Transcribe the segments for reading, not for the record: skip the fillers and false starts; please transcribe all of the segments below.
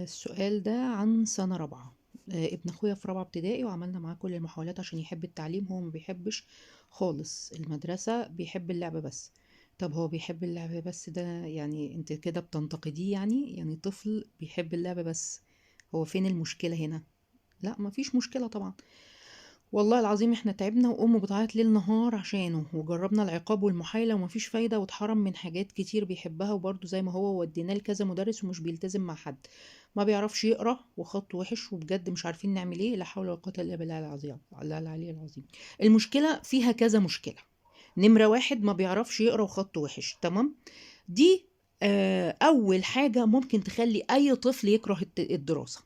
السؤال ده عن سنة رابعة. ابن اخويا في رابعة ابتدائي وعملنا معاه كل المحاولات عشان يحب التعليم. هو ما بيحبش خالص المدرسة، بيحب اللعب بس. طب هو بيحب اللعب بس ده يعني انت كده بتنتقديه؟ يعني طفل بيحب اللعب بس، هو فين المشكلة هنا؟ لا، مفيش مشكلة طبعا. والله العظيم احنا تعبنا وامه بتعيط ليل نهار عشانه، وجربنا العقاب والمحايلة ومفيش فايدة، واتحرم من حاجات كتير بيحبها، وبرضه زي ما هو وديناه لكذا مدرس ومش بيلتزم مع حد. ما بيعرفش يقرا وخط وحش، وبجد مش عارفين نعمل ايه. لا حول ولا قوة الا بالله العظيم، الله العلي العظيم. المشكلة فيها كذا مشكلة. نمرة واحد، ما بيعرفش يقرا وخط وحش، تمام. دي اول حاجة ممكن تخلي اي طفل يكره الدراسة،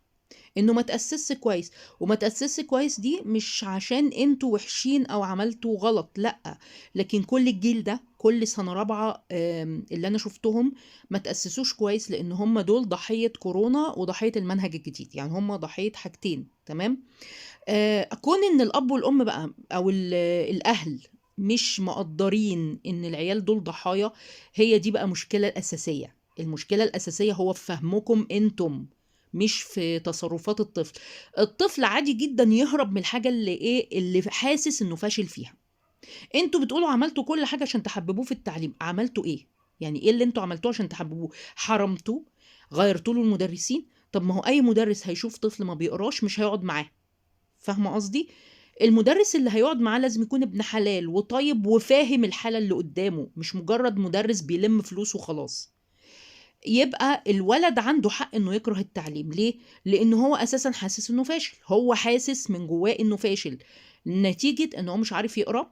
انه ما تأسسش كويس. وما تأسسش كويس دي مش عشان انتوا وحشين او عملتوا غلط، لا، لكن كل الجيل ده، كل سنة رابعة اللي انا شفتهم ما تأسسوش كويس، لان هم دول ضحية كورونا وضحية المنهج الجديد، يعني هم ضحية حاجتين، تمام. كون ان الاب والام بقى او الاهل مش مقدرين ان العيال دول ضحايا، هي دي بقى مشكلة الأساسية. المشكلة الأساسية هو في فهمكم انتم، مش في تصرفات الطفل. الطفل عادي جدا يهرب من الحاجة اللي حاسس انه فاشل فيها. انتوا بتقولوا عملتوا كل حاجة عشان تحببوه في التعليم، عملتوا ايه؟ يعني ايه اللي انتوا عملتوه عشان تحببوه؟ حرمتوه؟ غيرتوا له المدرسين؟ طب ما هو اي مدرس هيشوف طفل ما بيقراش مش هيقعد معاه. فاهمة قصدي؟ المدرس اللي هيقعد معاه لازم يكون ابن حلال وطيب وفاهم الحالة اللي قدامه، مش مجرد مدرس بيلم فلوس وخلاص. يبقى الولد عنده حق انه يكره التعليم. ليه؟ لانه هو اساسا حاسس انه فاشل، هو حاسس من جواه انه فاشل نتيجة انه هو مش عارف يقرأ.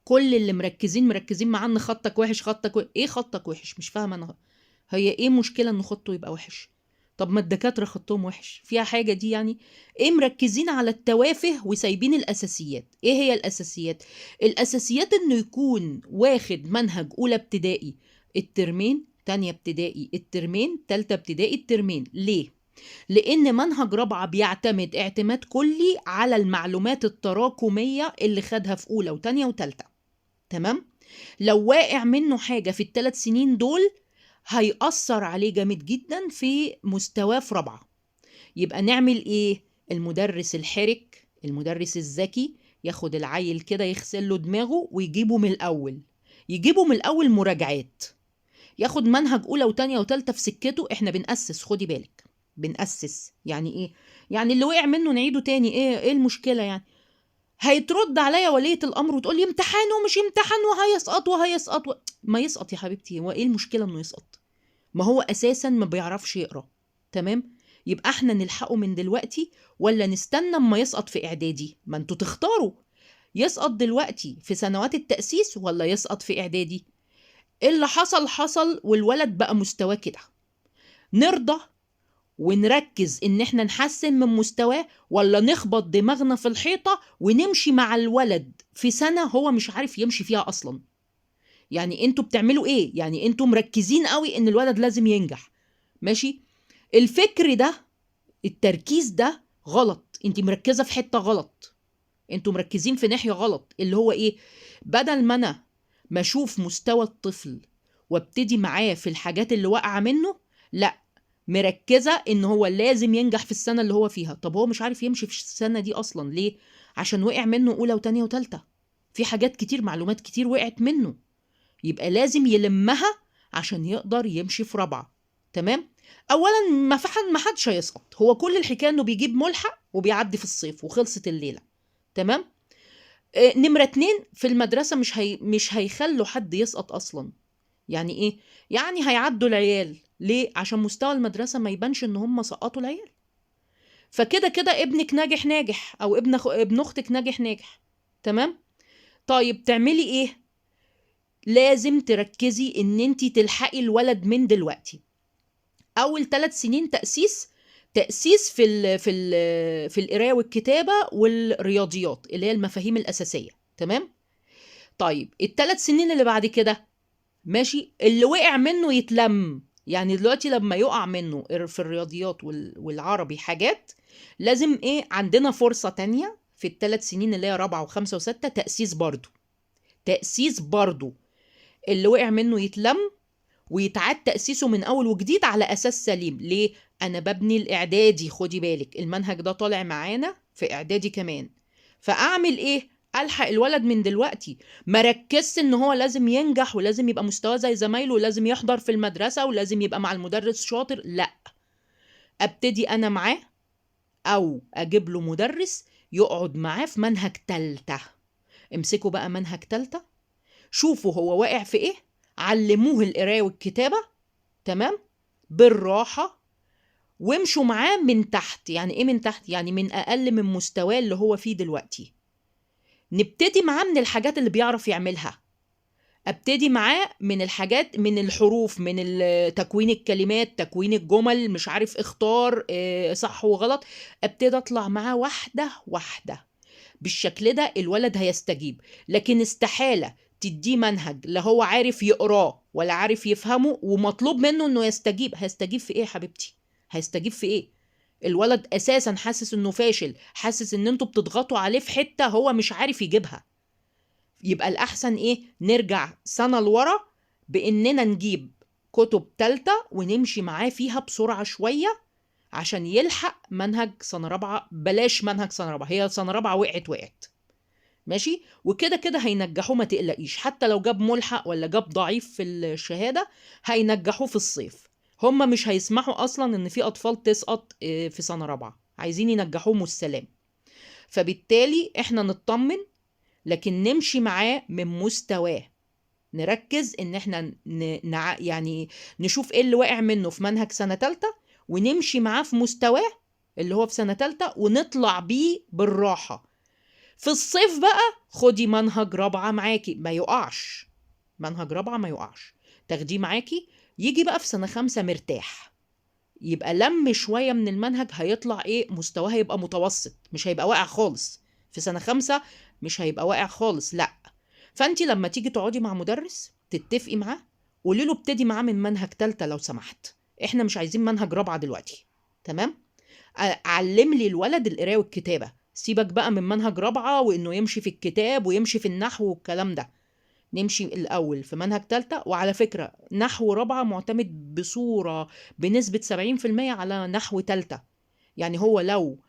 كل اللي مركزين معاه ان خطك وحش، ايه خطك وحش؟ مش فاهمة انا. هي ايه مشكلة ان خطه يبقى وحش؟ طب ما الدكاترة خطهم وحش فيها حاجة دي يعني؟ ايه مركزين على التوافه وسايبين الاساسيات؟ ايه هي الاساسيات؟ الاساسيات انه يكون واخد منهج اولى ابتدائي الترمين، تانية ابتدائي الترمين، تالتة ابتدائي الترمين. ليه؟ لان منهج رابعة بيعتمد اعتماد كلي على المعلومات التراكمية اللي خدها في اولى وتانية وتالتة، تمام. لو واقع منه حاجة في ال3 سنين دول هيأثر عليه جامد جدا في مستواه في رابعة. يبقى نعمل ايه؟ المدرس الحرك، المدرس الذكي، ياخد العيل كده يغسل له دماغه ويجيبه من الأول. يجيبه من الأول مراجعات، ياخد منهج أولى وتانية وتالتة في سكته. احنا بنأسس، خدي بالك، بنأسس يعني ايه؟ يعني اللي وقع منه نعيده تاني. ايه المشكلة يعني؟ هيترد عليا ولية الأمر وتقول لي امتحان ومش امتحان وهيسقط ما يسقط يا حبيبتي، هو ايه المشكلة انه يسقط؟ ما هو اساسا ما بيعرفش يقرا، تمام. يبقى احنا نلحقه من دلوقتي ولا نستنى اما يسقط في اعدادي؟ ما انتوا تختاروا، يسقط دلوقتي في سنوات التأسيس ولا يسقط في اعدادي. اللي حصل حصل والولد بقى مستواه كده. نرضى ونركز ان احنا نحسن من مستواه، ولا نخبط دماغنا في الحيطة ونمشي مع الولد في سنة هو مش عارف يمشي فيها اصلا؟ يعني انتوا بتعملوا ايه؟ يعني انتوا مركزين قوي ان الولد لازم ينجح، ماشي. الفكر ده، التركيز ده غلط، انت مركزة في حتة غلط، انتوا مركزين في ناحية غلط. اللي هو ايه؟ بدل ما انا ما اشوف مستوى الطفل وابتدي معاه في الحاجات اللي واقعة منه، لا، مركزة ان هو لازم ينجح في السنة اللي هو فيها. طب هو مش عارف يمشي في السنة دي اصلا ليه؟ عشان وقع منه اولى وتانية وتالتة، في حاجات كتير، معلومات كتير وقعت منه، يبقى لازم يلمها عشان يقدر يمشي في رابعة، تمام. اولا ما حدش هيسقط، هو كل الحكايه انه بيجيب ملحق وبيعدي في الصيف وخلصت الليله، تمام. نمرة 2، في المدرسة مش هيخلوا حد يسقط أصلا. يعني إيه؟ يعني هيعدوا العيال. ليه؟ عشان مستوى المدرسة ما يبانش إن هم سقطوا العيال. فكده كده ابنك ناجح أو ابن أختك ناجح، تمام. طيب تعملي إيه؟ لازم تركزي إن أنتي تلحقي الولد من دلوقتي. اول 3 سنين تأسيس في القرايه والكتابه والرياضيات اللي هي المفاهيم الاساسيه، تمام. طيب ال3 سنين اللي بعد كده، ماشي، اللي وقع منه يتلم. يعني دلوقتي لما يقع منه في الرياضيات والعربي حاجات، لازم ايه؟ عندنا فرصة تانية في ال3 سنين اللي هي رابعة وخمسة وستة، تأسيس برضو. اللي وقع منه يتلم ويتعاد تأسيسه من أول وجديد على أساس سليم. ليه؟ أنا ببني الإعدادي، خدي بالك المنهج ده طالع معانا في إعدادي كمان. فأعمل إيه؟ ألحق الولد من دلوقتي، ما ركزش إن هو لازم ينجح ولازم يبقى مستواه زي زمايله ولازم يحضر في المدرسة ولازم يبقى مع المدرس شاطر. لأ، أبتدي أنا معاه أو أجيب له مدرس يقعد معاه في منهج تالتة. امسكوا بقى منهج تالتة، شوفوا هو واقع في إيه، علموه القراية والكتابة، تمام، بالراحة، وامشوا معاه من تحت. يعني ايه من تحت؟ يعني من اقل من مستواه اللي هو فيه دلوقتي. نبتدي معاه من الحاجات اللي بيعرف يعملها. ابتدي معاه من الحاجات، من الحروف، من تكوين الكلمات، تكوين الجمل، مش عارف اختار صح وغلط. ابتدي اطلع معاه واحدة واحدة. بالشكل ده الولد هيستجيب. لكن استحالة تديه منهج لا هو عارف يقراه ولا عارف يفهمه ومطلوب منه انه يستجيب. هيستجيب في ايه يا حبيبتي؟ هيستجيب في ايه؟ الولد اساسا حاسس انه فاشل، حاسس ان انتوا بتضغطوا عليه في حتة هو مش عارف يجيبها. يبقى الاحسن ايه؟ نرجع سنة لورا باننا نجيب كتب تالتة ونمشي معاه فيها بسرعة شوية عشان يلحق منهج سنة رابعة. بلاش منهج سنة رابعة، هي سنة رابعة وقعت. ماشي، وكده كده هينجحوه، ما تقلقيش. حتى لو جاب ملحق ولا جاب ضعيف في الشهادة هينجحوه في الصيف. هما مش هيسمحوا اصلا ان في اطفال تسقط في سنة رابعة، عايزين ينجحوهم والسلام. فبالتالي احنا نطمن، لكن نمشي معاه من مستواه. نركز ان احنا يعني نشوف ايه اللي واقع منه في منهج سنة تالتة، ونمشي معاه في مستواه اللي هو في سنة تالتة، ونطلع بيه بالراحة. في الصيف بقى خدي منهج رابعة معاكي ما يقعش. منهج رابعة ما يقعش، تاخديه معاكي. يجي بقى في سنة خمسة مرتاح، يبقى لم شوية من المنهج، هيطلع ايه؟ مستواه هيبقى متوسط، مش هيبقى واقع خالص. في سنة خمسة مش هيبقى واقع خالص، لا. فانت لما تيجي تقعدي مع مدرس تتفقي معاه، قولي له ابتدي معاه من منهج تالتة لو سمحت، احنا مش عايزين منهج رابعة دلوقتي، تمام؟ علم لي الولد القرايه والكتابه، سيبك بقى من منهج رابعه وانه يمشي في الكتاب ويمشي في النحو والكلام ده. نمشي الاول في منهج تالتة. وعلى فكره نحو رابعه معتمد بصوره بنسبه 70% على نحو تالتة. يعني هو لو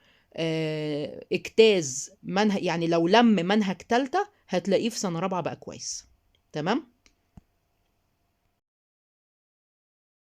اجتاز منهج، يعني لو لم منهج تالتة هتلاقيه في سنه رابعه بقى كويس، تمام.